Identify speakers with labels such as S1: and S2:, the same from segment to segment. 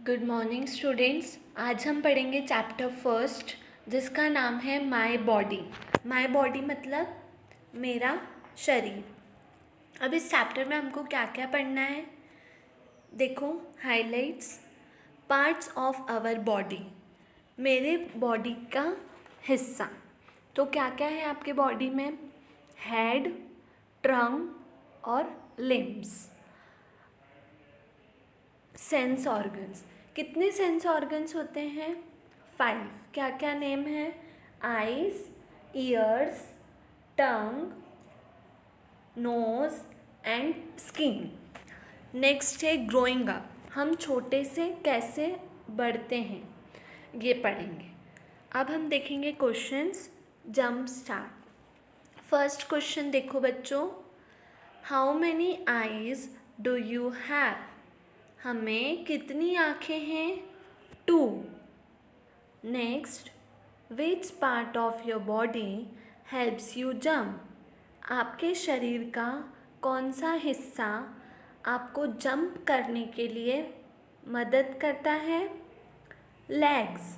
S1: Good morning students. आज हम पढ़ेंगे चैप्टर फर्स्ट जिसका नाम है माय बॉडी। माय बॉडी मतलब मेरा शरीर। अब इस चैप्टर में हमको क्या क्या पढ़ना है, देखो highlights. Parts of our body, मेरे बॉडी का हिस्सा। तो क्या क्या है आपके बॉडी में? हेड, ट्रंक और लिम्स। सेंस ऑर्गन्स, कितने सेंस ऑर्गन्स होते हैं? 5। क्या क्या नेम है? Eyes, ears, tongue, nose and skin. Next है ग्रोइंग अप, हम छोटे से कैसे बढ़ते हैं ये पढ़ेंगे। अब हम देखेंगे questions. Jump start. First question देखो बच्चों, how many eyes do you have? हमें कितनी आँखें हैं? 2। Next, which part of your body helps you jump? आपके शरीर का कौन सा हिस्सा आपको जंप करने के लिए मदद करता है? Legs.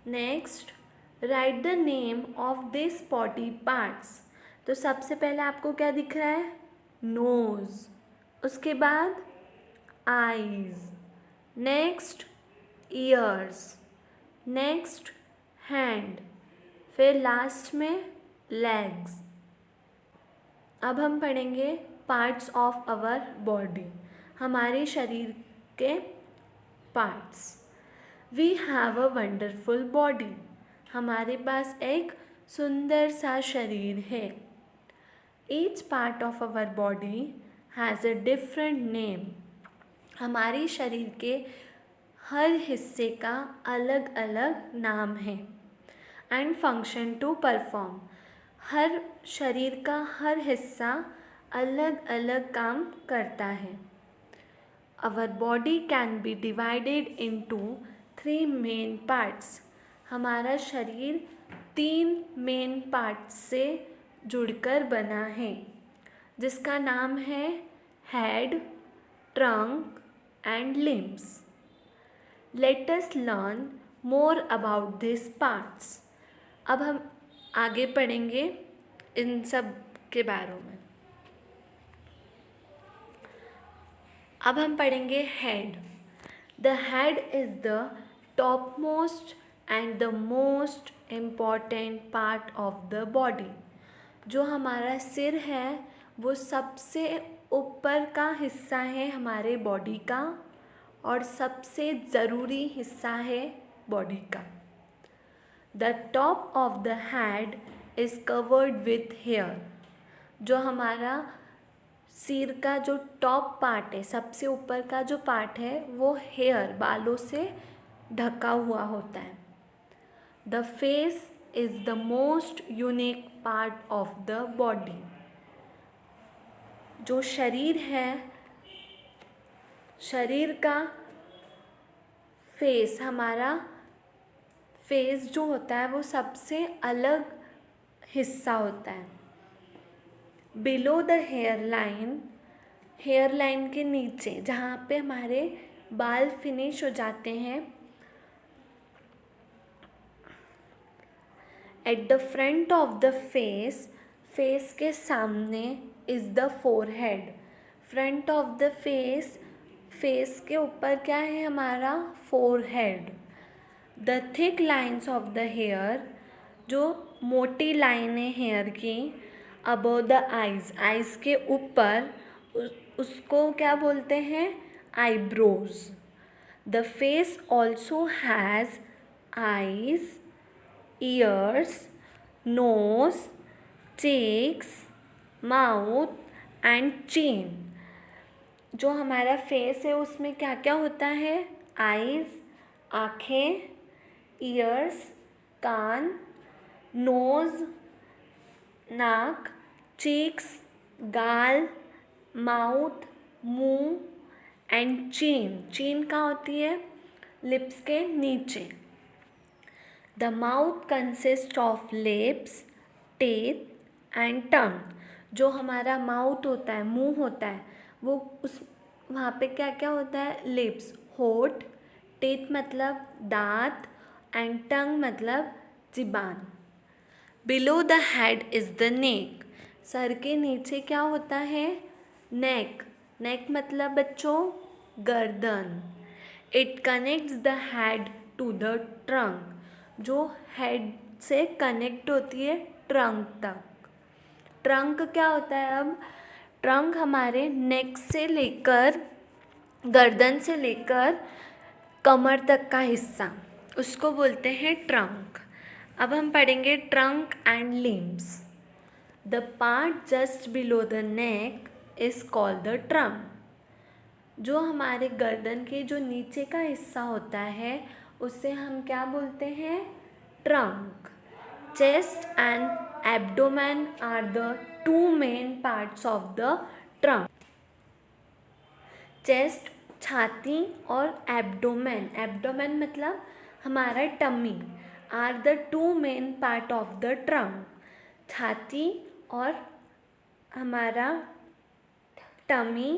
S1: Next, right the name of this body parts. तो सबसे पहले आपको क्या दिख रहा है? नोज, उसके बाद eyes, next ears, next hand, फिर लास्ट में legs। अब हम पढ़ेंगे पार्ट्स ऑफ आवर बॉडी, हमारे शरीर के parts. We have a wonderful body, हमारे पास एक सुंदर सा शरीर है। Each part of our body has a different name, हमारे शरीर के हर हिस्से का अलग अलग नाम है। एंड फंक्शन टू परफॉर्म, हर शरीर का हर हिस्सा अलग अलग काम करता है। Our body can be divided into 3 main parts, हमारा शरीर 3 मेन पार्ट्स से जुड़कर बना है जिसका नाम है head, trunk and limbs. Let us learn more about these parts. अब हम आगे पढ़ेंगे इन सब के बारे में। अब हम पढ़ेंगे head. The head is the topmost and the most important part of the body. जो हमारा सिर है वो सबसे ऊपर का हिस्सा है हमारे बॉडी का और सबसे ज़रूरी हिस्सा है बॉडी का। The top of the head is covered with hair, जो हमारा सिर का जो टॉप पार्ट है, सबसे ऊपर का जो पार्ट है वो हेयर, बालों से ढका हुआ होता है। The face is the most unique part of the body, जो शरीर है, शरीर का फेस, हमारा फेस जो होता है वो सबसे अलग हिस्सा होता है। बिलो द हेयर लाइन के नीचे जहाँ पे हमारे बाल फिनिश हो जाते हैं, at the front of the face के सामने is the forehead. Front of the face के ऊपर क्या है हमारा? Forehead. The thick lines of the hair, जो मोटी लाइनें हेयर की, अबव द आइज़ के ऊपर, उसको क्या बोलते हैं? Eyebrows. The face also has eyes, ears, nose, cheeks, mouth and chin. जो हमारा फेस है उसमें क्या क्या होता है? आईज़, आँखें, ईयर्स, कान, नोज़, नाक, चीक्स, गाल, माउथ, मुंह एंड चीन कहाँ होती है? लिप्स के नीचे। The mouth consist of lips, teeth and tongue. जो हमारा माउथ होता है, मुंह होता है, वो उस वहाँ पे क्या क्या होता है? लिप्स, होठ, टीथ मतलब दांत, एंड टंग मतलब ज़ुबान। Below the head is the neck, sir के नीचे क्या होता है? नेक। नेक मतलब बच्चों गर्दन। It connects the head to the trunk, जो हेड से कनेक्ट होती है ट्रंक तक। ट्रंक क्या होता है? अब ट्रंक हमारे नेक से लेकर, गर्दन से लेकर कमर तक का हिस्सा, उसको बोलते हैं ट्रंक। अब हम पढ़ेंगे trunk and limbs. The part just below the neck is called the trunk. जो हमारे गर्दन के जो नीचे का हिस्सा होता है उसे हम क्या बोलते हैं? Trunk. Chest and abdomen are the two main parts of the trunk. Chest छाती और एब्डोमेन, एब्डोमेन मतलब हमारा tummy, are the two main part of the trunk. छाती और हमारा टमी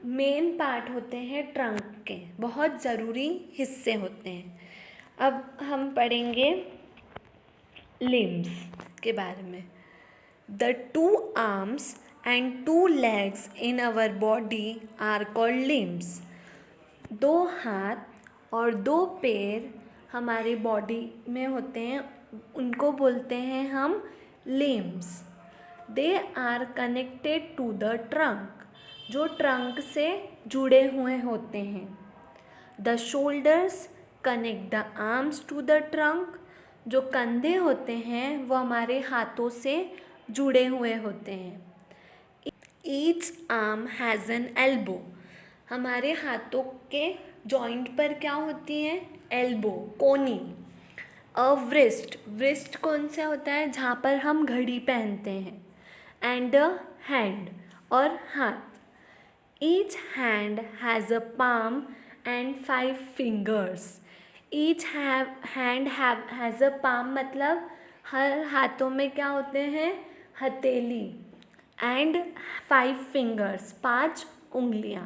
S1: मेन पार्ट होते हैं ट्रंक के, बहुत ज़रूरी हिस्से होते हैं। अब हम पढ़ेंगे लिम्स के बारे में। The two arms and two legs in our body are called limbs. दो हाथ और दो पैर हमारे बॉडी में होते हैं, उनको बोलते हैं हम limbs. They are connected to the trunk, जो ट्रंक से जुड़े हुए होते हैं। The shoulders connect the arms to the trunk, जो कंधे होते हैं वो हमारे हाथों से जुड़े हुए होते हैं। Each arm has an elbow, हमारे हाथों के जॉइंट पर क्या होती है? एल्बो, कोनी। अ wrist, wrist कौन सा होता है? जहाँ पर हम घड़ी पहनते हैं। एंड अ हैंड, और हाथ। Each hand has a palm and 5 fingers. Each hand has a palm मतलब हर हाथों में क्या होते हैं? हथेली। एंड 5 fingers, 5 उंगलियाँ।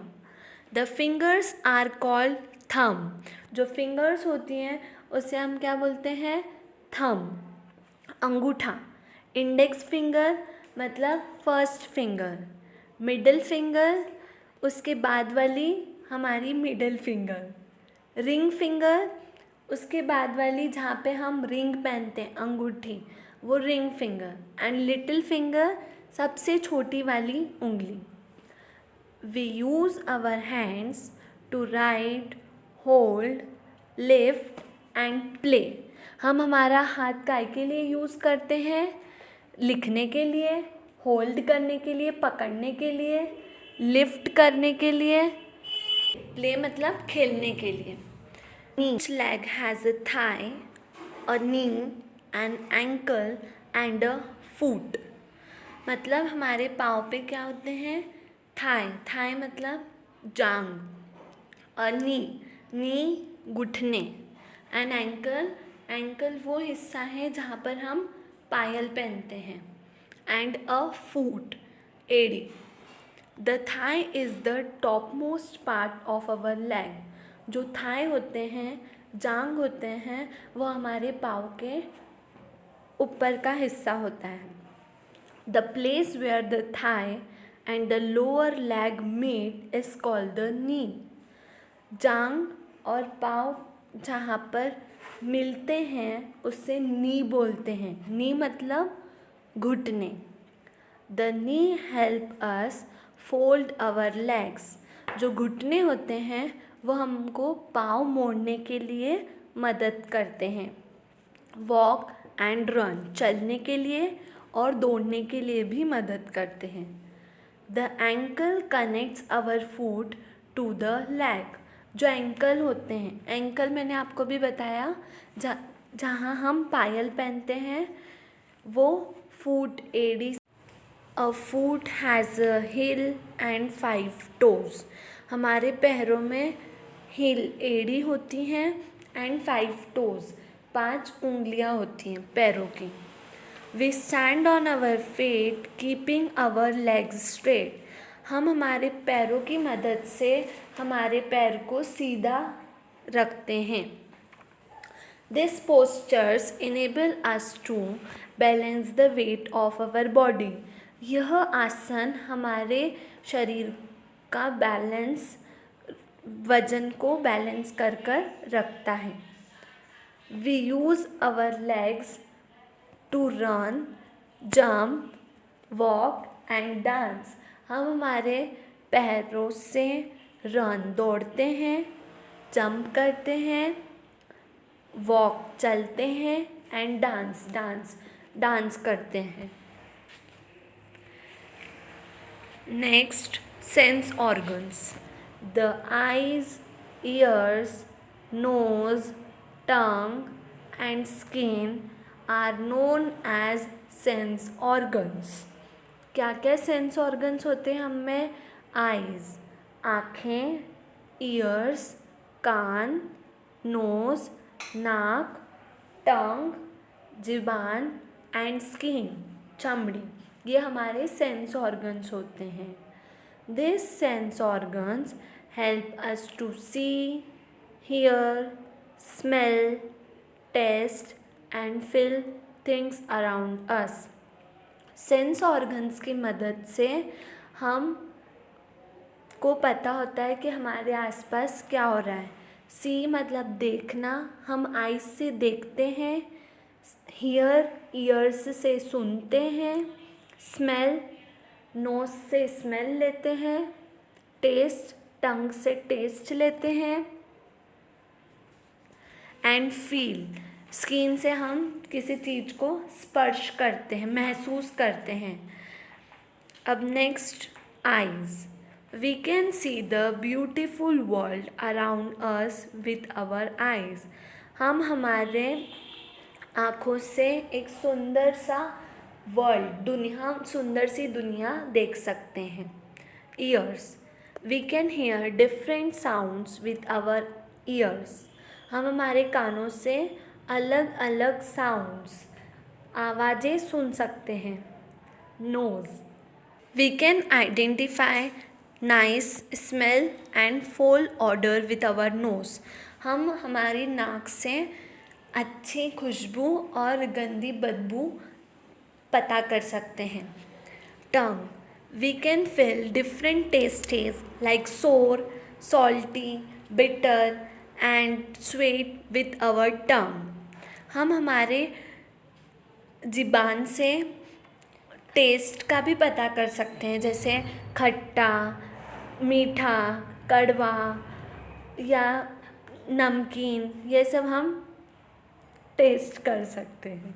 S1: द फिंगर्स आर कॉल्ड थम, जो फिंगर्स होती हैं उसे हम क्या बोलते हैं? थम, अंगूठा। इंडेक्स फिंगर मतलब फर्स्ट फिंगर। मिडिल फिंगर उसके बाद वाली हमारी मिडिल फिंगर। रिंग फिंगर उसके बाद वाली जहाँ पे हम रिंग पहनते हैं, अंगूठी, वो ring finger. And little finger सबसे छोटी वाली उंगली। We use our hands to write, hold, lift and play. हम हमारा हाथ काय के लिए यूज़ करते हैं? लिखने के लिए, होल्ड करने के लिए, पकड़ने के लिए, लिफ्ट करने के लिए, प्ले मतलब खेलने के लिए। Each leg has a thigh, a knee, an ankle and a foot. मतलब हमारे पाँव पे क्या होते हैं? थाई, थाई मतलब जांग। और नी घुटने। एंड एंकल, एंकल वो हिस्सा है जहाँ पर हम पायल पहनते हैं। एंड अ फूट, एड़ी। The thigh is the top most part of our leg, जो थाई होते हैं, जांग होते हैं, वो हमारे पाँव के ऊपर का हिस्सा होता है। The place where the thigh and the lower leg meet is called the knee. जांग और पाँव जहाँ पर मिलते हैं उससे नी बोलते हैं। नी मतलब घुटने। The knee help us fold our legs. जो घुटने होते हैं वो हमको पाँव मोड़ने के लिए मदद करते हैं। वॉक एंड रन, चलने के लिए और दौड़ने के लिए भी मदद करते हैं। The ankle connects our foot to the leg, जो एंकल होते हैं, एंकल मैंने आपको भी बताया जहाँ हम पायल पहनते हैं, वो फुट, एड़ी। A foot has a heel and 5 toes, हमारे पैरों में हील, एड़ी होती हैं, एंड 5 टोज, 5 उंगलियां होती हैं पैरों की। We stand on our feet keeping our legs straight, हम हमारे पैरों की मदद से हमारे पैर को सीधा रखते हैं। These postures enable us to balance the weight of our body. यह आसन हमारे शरीर का वजन को बैलेंस कर रखता है। We use our legs to run, jump, walk and dance. हम हमारे पैरों से दौड़ते हैं, जंप करते हैं, वॉक चलते हैं एंड डांस करते हैं। Next, sense organs. The eyes, ears, nose, tongue and skin are known as sense organs. क्या क्या सेंस ऑर्गन्स होते हैं हम में? आईज आँखें, ईयर्स कान, नोज नाक, टंग ज़ुबान एंड स्किन चमड़ी, ये हमारे सेंस ऑर्गन्स होते हैं। This sense organs help us to see, hear, smell, taste and feel things around us. Sense organs की मदद से हम को पता होता है कि हमारे आसपास क्या हो रहा है। सी मतलब देखना, हम आइज से देखते हैं। हियर ईयर्स से सुनते हैं। स्मेल नोज से स्मेल लेते हैं। टेस्ट टंग से टेस्ट लेते हैं। एंड फील स्किन से हम किसी चीज़ को स्पर्श करते हैं, महसूस करते हैं। अब next, eyes. We can see the beautiful world around us with our eyes. हम हमारे आँखों से एक सुंदर सा दुनिया, सुंदर सी दुनिया देख सकते हैं। Ears. We can hear different sounds with our ears. हम हमारे कानों से अलग अलग साउंड्स, आवाज़ें सुन सकते हैं। Nose. We can identify nice smell and foul odor with our nose. हम हमारी नाक से अच्छी खुशबू और गंदी बदबू पता कर सकते हैं। Tongue. We can feel different tastes like sour, salty, bitter and sweet with our tongue. हम हमारे ज़ुबान से टेस्ट का भी पता कर सकते हैं, जैसे खट्टा, मीठा, कड़वा या नमकीन, ये सब हम टेस्ट कर सकते हैं।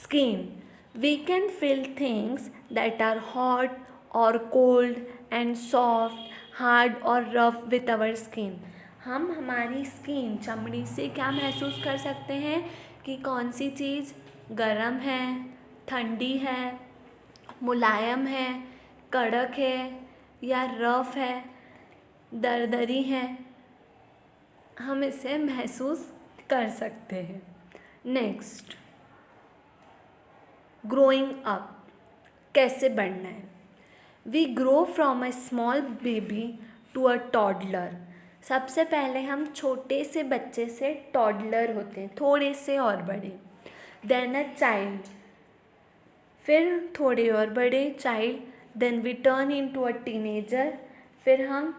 S1: Skin. We can feel things that are hot और कोल्ड एंड सॉफ्ट, हार्ड और रफ विथ आवर स्किन। हम हमारी स्किन चमड़ी से क्या महसूस कर सकते हैं कि कौन सी चीज़ गर्म है, ठंडी है, मुलायम है, कड़क है या रफ है, दरदरी है, हम इसे महसूस कर सकते हैं। Next, growing up. कैसे बढ़ना है? We grow from a small baby to a toddler. सबसे पहले हम छोटे से बच्चे से टॉडलर होते हैं, थोड़े से और बड़े। देन अ चाइल्ड, फिर थोड़े और बड़े child. Then we turn into a teenager, फिर हम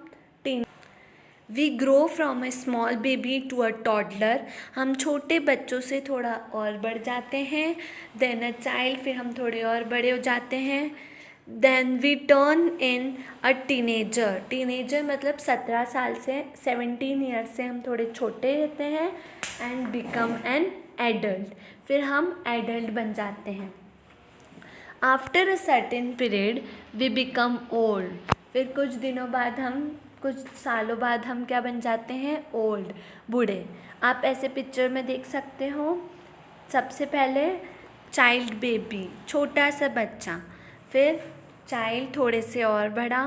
S1: we grow from a small baby to a toddler. हम छोटे बच्चों से थोड़ा और बढ़ जाते हैं। देन अ चाइल्ड, फिर हम थोड़े और बड़े हो जाते हैं। Then we turn in a teenager. Teenager मतलब 17 साल से 17 ईयर्स से हम थोड़े छोटे रहते हैं। एंड बिकम एन एडल्ट, फिर हम एडल्ट बन जाते हैं। After a certain period we become old. फिर कुछ सालों बाद हम क्या बन जाते हैं? ओल्ड, बूढ़े। आप ऐसे पिक्चर में देख सकते हो। सबसे पहले चाइल्ड बेबी, छोटा सा बच्चा, फिर चाइल्ड थोड़े से और बड़ा,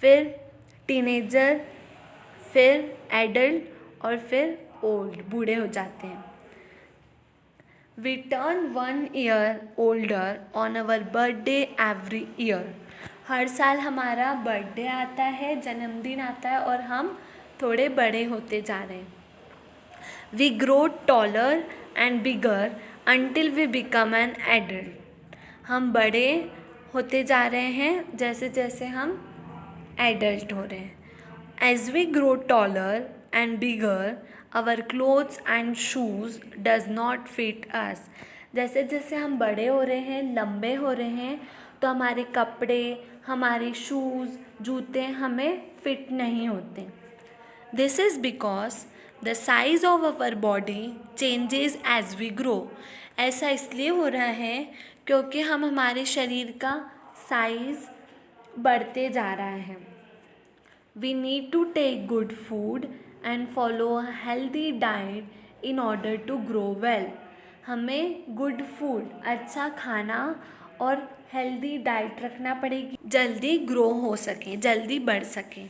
S1: फिर टीनेजर, फिर एडल्ट और फिर ओल्ड, बूढ़े हो जाते हैं। We turn 1 year older on our birthday every year. हर साल हमारा बर्थडे आता है, जन्मदिन आता है और हम थोड़े बड़े होते जा रहे हैं। We grow taller and bigger until we become an adult. हम बड़े होते जा रहे हैं जैसे जैसे हम एडल्ट हो रहे हैं। As we grow taller and bigger our clothes and shoes does not fit us. जैसे जैसे हम बड़े हो रहे हैं, लंबे हो रहे हैं, तो हमारे कपड़े, हमारे शूज़, जूते हमें फिट नहीं होते। This is because the size of our body changes as we grow। ऐसा इसलिए हो रहा है क्योंकि हम हमारे शरीर का साइज़ बढ़ते जा रहा है। We need to take good food and follow a healthy diet in order to grow well। हमें गुड फूड, अच्छा खाना और हेल्दी डाइट रखना पड़ेगी, जल्दी ग्रो हो सके, जल्दी बढ़ सके।